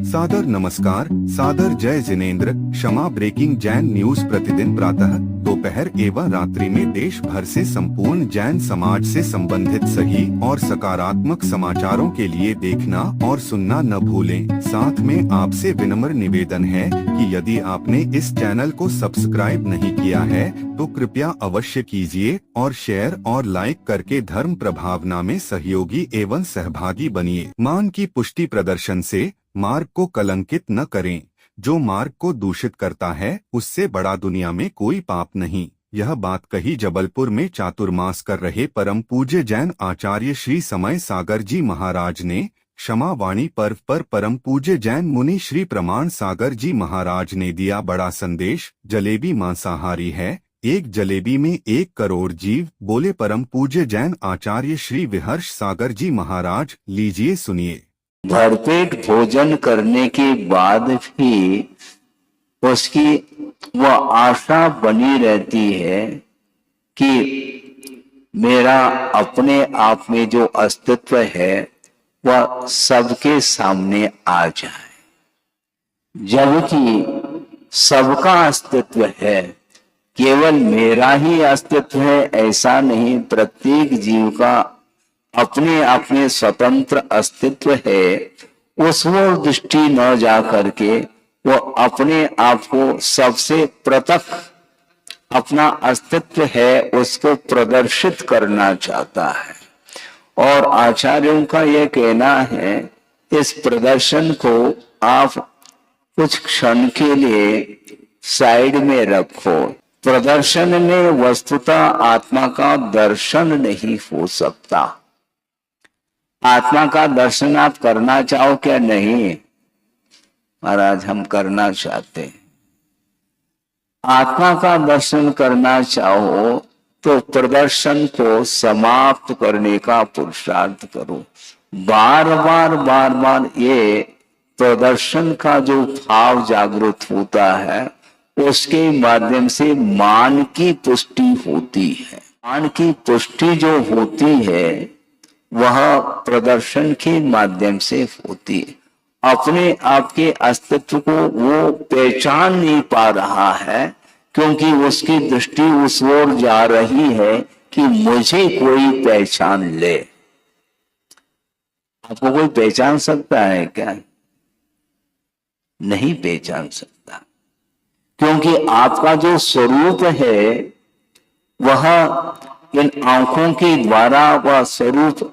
सादर नमस्कार, सादर जय जिनेंद्र। क्षमा ब्रेकिंग जैन न्यूज प्रतिदिन प्रातः दोपहर एवं रात्रि में देश भर से संपूर्ण जैन समाज से संबंधित सही और सकारात्मक समाचारों के लिए देखना और सुनना न भूलें। साथ में आपसे विनम्र निवेदन है कि यदि आपने इस चैनल को सब्सक्राइब नहीं किया है तो कृपया अवश्य कीजिए और शेयर और लाइक करके धर्म प्रभावना में सहयोगी एवं सहभागी बनिए। मान की पुष्टि प्रदर्शन से मार्ग को कलंकित न करें। जो मार्ग को दूषित करता है उससे बड़ा दुनिया में कोई पाप नहीं। यह बात कही जबलपुर में चातुर्मास कर रहे परम पूज्य जैन आचार्य श्री समय सागर जी महाराज ने। क्षमा वाणी पर्व पर परम पूज्य जैन मुनि श्री प्रमाण सागर जी महाराज ने दिया बड़ा संदेश। जलेबी मांसाहारी है, एक जलेबी में 1 करोड़ जीव, बोले परम पूज्य जैन आचार्य श्री विहर्ष सागर जी महाराज। लीजिए सुनिए। भरपेट भोजन करने के बाद भी उसकी वह आशा बनी रहती है कि मेरा अपने आप में जो अस्तित्व है वह सबके सामने आ जाए, जबकि सबका अस्तित्व है, केवल मेरा ही अस्तित्व है ऐसा नहीं। प्रत्येक जीव का अपने अपने स्वतंत्र अस्तित्व है। उस ओर दृष्टि न जा करके वो अपने आप को सबसे पृथक अपना अस्तित्व है उसको प्रदर्शित करना चाहता है। और आचार्यों का यह कहना है इस प्रदर्शन को आप कुछ क्षण के लिए साइड में रखो। प्रदर्शन में वस्तुतः आत्मा का दर्शन नहीं हो सकता। आत्मा का दर्शन आप करना चाहो क्या? नहीं महाराज, हम करना चाहते हैं। आत्मा का दर्शन करना चाहो तो प्रदर्शन को समाप्त करने का पुरुषार्थ करो। बार बार ये प्रदर्शन का जो भाव जागृत होता है उसके माध्यम से मान की पुष्टि होती है। मान की पुष्टि जो होती है वह प्रदर्शन के माध्यम से होती है। अपने आप के अस्तित्व को वो पहचान नहीं पा रहा है क्योंकि उसकी दृष्टि उस ओर जा रही है कि मुझे कोई पहचान ले। आपको कोई पहचान सकता है क्या? नहीं पहचान सकता, क्योंकि आपका जो स्वरूप है वह इन आंखों के द्वारा वह स्वरूप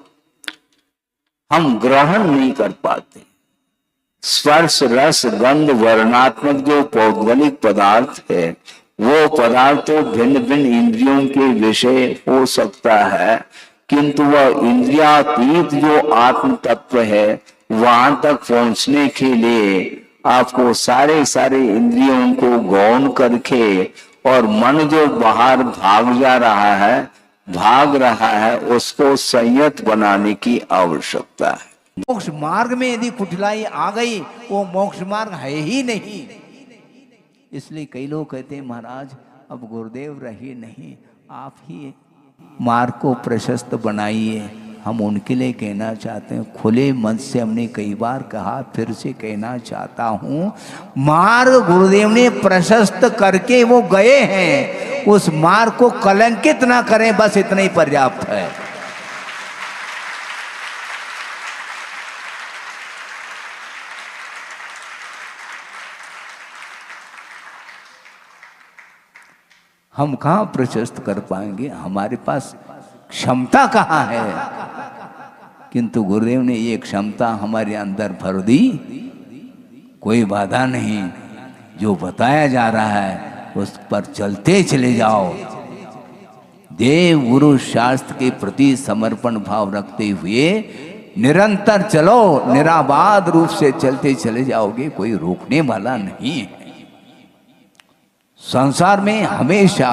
हम ग्रहण नहीं कर पाते। स्पर्श रस गंध वर्णात्मक जो पौद्गलिक पदार्थ है वो पदार्थ तो भिन्न भिन्न इंद्रियों के विषय हो सकता है, किंतु वह इंद्रियातीत जो आत्म तत्व है वहां तक पहुंचने के लिए आपको सारे इंद्रियों को गौण करके और मन जो बाहर भाग रहा है उसको संयत बनाने की आवश्यकता है। मोक्ष मार्ग में यदि कुटिलाई आ गई वो मोक्ष मार्ग है ही नहीं। इसलिए कई लोग कहते हैं महाराज अब गुरुदेव रहे नहीं, आप ही मार्ग को प्रशस्त बनाइए। हम उनके लिए कहना चाहते हैं, खुले मन से हमने कई बार कहा, फिर से कहना चाहता हूं, मार्ग गुरुदेव ने प्रशस्त करके वो गए हैं, उस मार्ग को कलंकित ना करें, बस इतना ही पर्याप्त है। हम कहां प्रशस्त कर पाएंगे? हमारे पास क्षमता कहाँ है? किंतु गुरुदेव ने ये क्षमता हमारे अंदर भर दी। कोई बाधा नहीं, जो बताया जा रहा है उस पर चलते चले जाओ। देव गुरु शास्त्र के प्रति समर्पण भाव रखते हुए निरंतर चलो, निराबाद रूप से चलते चले जाओगे, कोई रोकने वाला नहीं है। संसार में हमेशा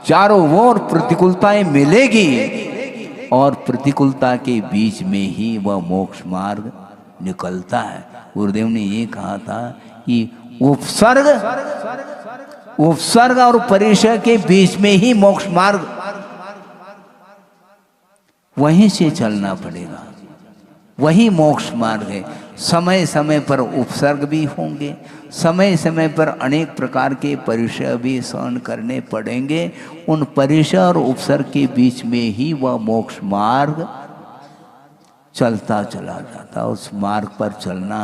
चारों ओर प्रतिकूलताएं मिलेगी और प्रतिकूलता के बीच में ही वह मोक्ष मार्ग निकलता है। गुरुदेव ने ये कहा था कि उपसर्ग और परिचय के बीच में ही मोक्ष मार्ग, वहीं से चलना पड़ेगा, वही मोक्ष मार्ग है। समय समय पर उपसर्ग भी होंगे, समय समय पर अनेक प्रकार के परिचय भी सहन करने पड़ेंगे। उन परिचय और उपसर्ग के बीच में ही वह मोक्ष मार्ग चलता चला जाता। उस मार्ग पर चलना,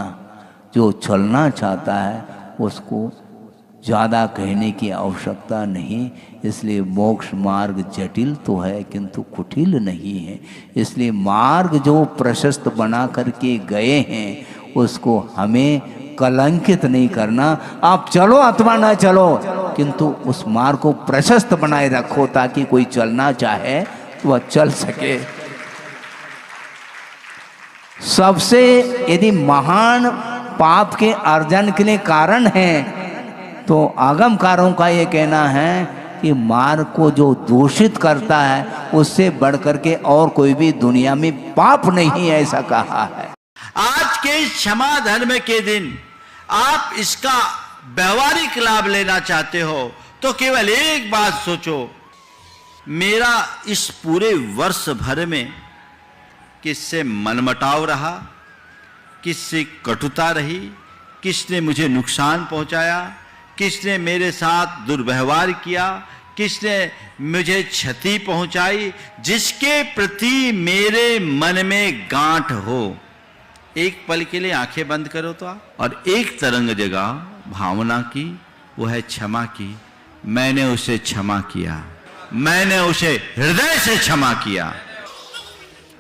जो चलना चाहता है उसको ज़्यादा कहने की आवश्यकता नहीं। इसलिए मोक्ष मार्ग जटिल तो है किंतु कुटिल नहीं है। इसलिए मार्ग जो प्रशस्त बना करके गए हैं उसको हमें कलंकित नहीं करना। आप चलो अथवा ना चलो, किंतु उस मार्ग को प्रशस्त बनाए रखो ताकि कोई चलना चाहे तो वह चल सके। सबसे यदि महान पाप के अर्जन के लिए कारण है तो आगमकारों का ये कहना है कि मार्ग को जो दूषित करता है उससे बढ़कर के और कोई भी दुनिया में पाप नहीं, ऐसा कहा है। आज के क्षमा धर्म के दिन आप इसका व्यवहारिक लाभ लेना चाहते हो तो केवल एक बात सोचो, मेरा इस पूरे वर्ष भर में किससे मनमुटाव रहा, किससे कटुता रही, किसने मुझे नुकसान पहुंचाया, किसने मेरे साथ दुर्व्यवहार किया, किसने मुझे क्षति पहुंचाई, जिसके प्रति मेरे मन में गांठ हो। एक पल के लिए आंखें बंद करो तो आप, और एक तरंग जगह भावना की, वो है क्षमा की। मैंने उसे क्षमा किया, मैंने उसे हृदय से क्षमा किया।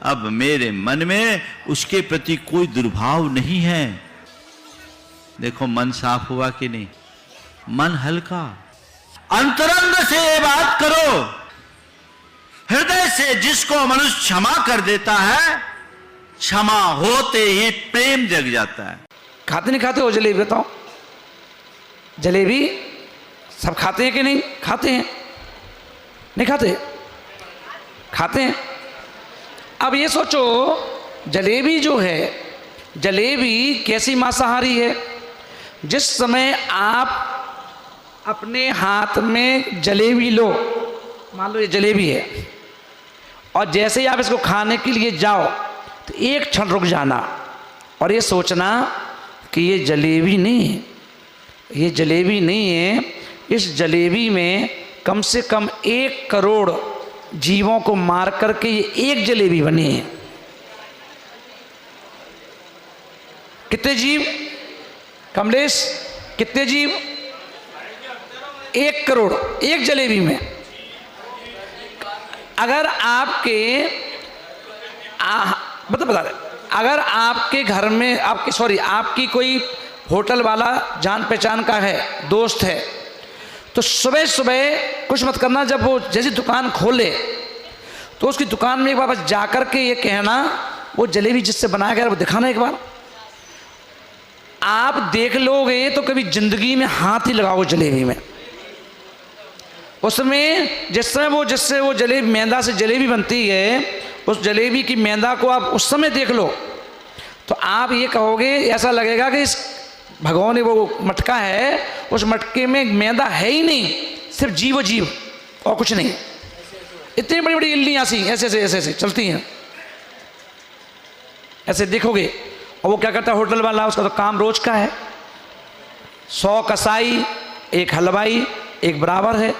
अब मेरे मन में उसके प्रति कोई दुर्भाव नहीं है। देखो मन साफ हुआ कि नहीं, मन हल्का। अंतरंग से ये बात करो, हृदय से जिसको मनुष्य क्षमा कर देता है, क्षमा होते ही प्रेम जग जाता है। खाते नहीं खाते हो जलेबी? बताओ, जलेबी सब खाते हैं कि नहीं? खाते हैं, नहीं खाते? खाते हैं। अब ये सोचो, जलेबी जो है, जलेबी कैसी मांसाहारी है? जिस समय आप अपने हाथ में जलेबी लो, मान लो ये जलेबी है, और जैसे ही आप इसको खाने के लिए जाओ तो एक क्षण रुक जाना और ये सोचना कि ये जलेबी नहीं है, ये जलेबी नहीं है। इस जलेबी में कम से कम 1 करोड़ जीवों को मार करके ये एक जलेबी बनी है। कितने जीव कमलेश, कितने जीव? 1 करोड़ एक जलेबी में। अगर आपके बता रहे, अगर आपके घर में आपकी कोई होटल वाला जान पहचान का है, दोस्त है, तो सुबह सुबह कुछ मत करना, जब वो जैसी दुकान खोले तो उसकी दुकान में एक बार बस जाकर के ये कहना, वो जलेबी जिससे बनाया गया वो दिखाना एक बार। आप देख लोगे तो कभी जिंदगी में हाथ ही लगाओ जलेबी में। उसमें जिससे वो जलेबी, मैदा से जलेबी बनती है, उस जलेबी की मैदा को आप उस समय देख लो तो आप ये कहोगे, ऐसा लगेगा कि इस भगवान वो मटका है, उस मटके में मैदा है ही नहीं, सिर्फ जीव जीव और कुछ नहीं। इतनी बड़ी बड़ी इल्लियाँ सी ऐसे चलती हैं, ऐसे देखोगे। और वो क्या करता है होटल वाला, उसका तो काम रोज का है। 100 कसाई 1 हलवाई 1 बराबर है।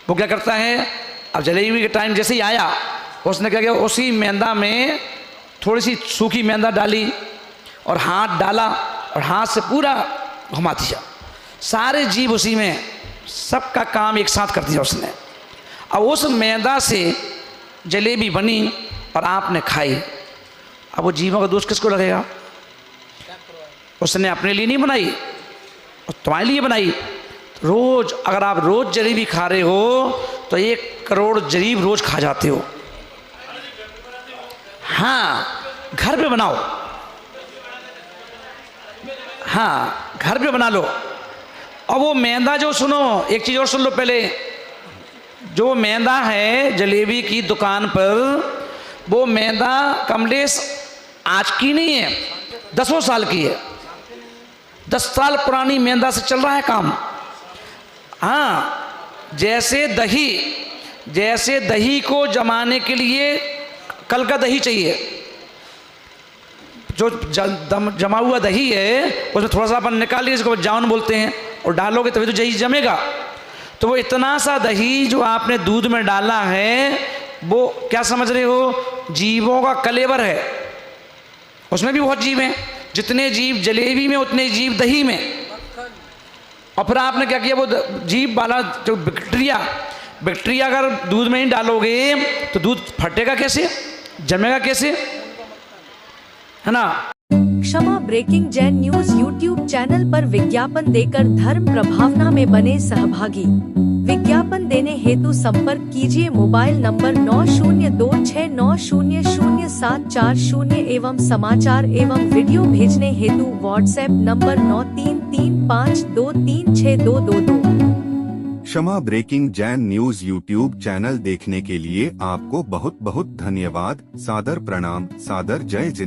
वो क्या करता है, अब जलेबी के टाइम जैसे ही आया, उसने क्या किया, उसी मैदा में थोड़ी सी सूखी मैदा डाली और हाथ डाला और हाथ से पूरा घुमा दिया। सारे जीव उसी में, सबका काम एक साथ कर दिया उसने। अब उस मैदा से जलेबी बनी और आपने खाई। अब वो जीवों का दोष किसको लगेगा? उसने अपने लिए नहीं बनाई, और तुम्हारे लिए बनाई। रोज अगर आप रोज जलेबी खा रहे हो तो 1 करोड़ जलेबी रोज खा जाते हो। हाँ, घर पे बनाओ, हाँ घर पे बना लो। और वो मैदा जो, सुनो एक चीज़ और सुन लो पहले, जो मैदा है जलेबी की दुकान पर, वो मैदा कमलेश आज की नहीं है, 10 साल की है। 10 साल पुरानी मैदा से चल रहा है काम। हाँ, जैसे दही को जमाने के लिए कल का दही चाहिए, जो जमा हुआ दही है उसमें थोड़ा सा अपन निकाल लीजिए, जिसको जावन बोलते हैं, और डालोगे तभी तो दही जमेगा। तो वो इतना सा दही जो आपने दूध में डाला है वो क्या समझ रहे हो, जीवों का कलेवर है। उसमें भी बहुत जीव हैं, जितने जीव जलेबी में उतने जीव दही में। और फिर आपने क्या किया, वो जीव वाला जो बैक्टीरिया अगर दूध में ही डालोगे तो दूध फटेगा कैसे, जमेगा कैसे, है ना। क्षमा breaking Jain news YouTube channel पर विज्ञापन देकर धर्म प्रभावना में बने सहभागी। विज्ञापन देने हेतु संपर्क कीजिए मोबाइल नंबर 9026900740 एवं समाचार एवं वीडियो भेजने हेतु व्हाट्सएप नंबर 9335236222। क्षमा breaking Jain news YouTube channel देखने के लिए आपको बहुत बहुत धन्यवाद। सादर प्रणाम, सादर जय जिनेंद्र।